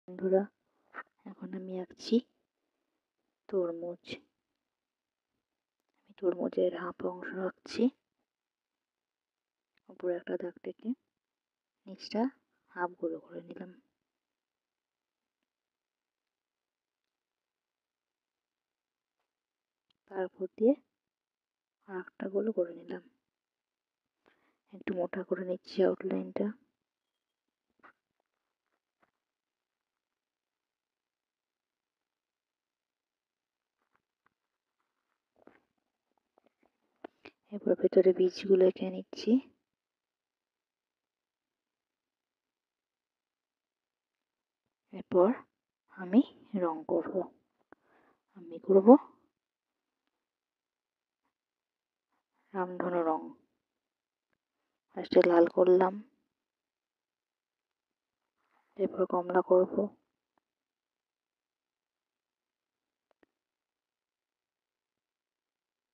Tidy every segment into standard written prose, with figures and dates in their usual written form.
বন্ধুরা, এখন আমি আঁকছি তরমুজ। আমি তরমুজের হাফ অংশ আঁকছি। উপরে একটা দাগ কেটে নিচটা হাফ গুলো করে নিলাম। তারপর দিয়ে আর একটা গোল করে নিলাম। একটু মোটা করে নিচ্ছি আউটলাইনটা। এরপর ভেতরে বীজগুলো এঁকে নিচ্ছি। এরপর আমি রং করব। আমি করব রামধনু রং। ফার্স্টে লাল করলাম, এরপর কমলা করব,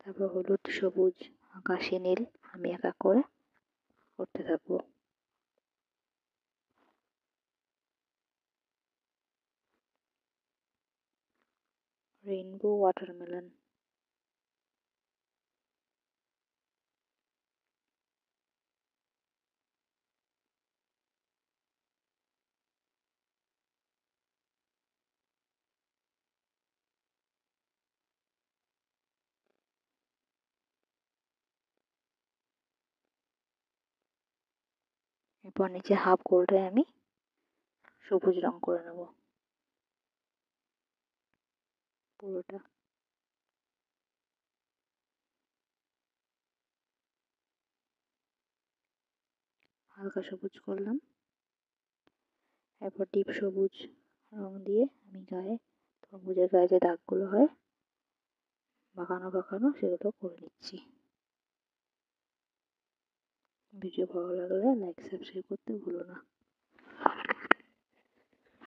তারপর হলুদ, সবুজ, আকাশি, নীল আমি এক এক করে করতে থাকবো। Rainbow watermelon. এরপর নিচে হাফ গোলটা আমি সবুজ রং করে নেব পুরোটা। হালকা সবুজ করলাম। এরপর ডিপ সবুজ রং দিয়ে আমি তরমুজের গায়ে যে দাগগুলো হয় বাঁকানো বাঁকানো সেগুলো করে নিচ্ছি। ভিডিও ভালো লাগলে লাইক সাবস্ক্রাইব করতে ভুলো না।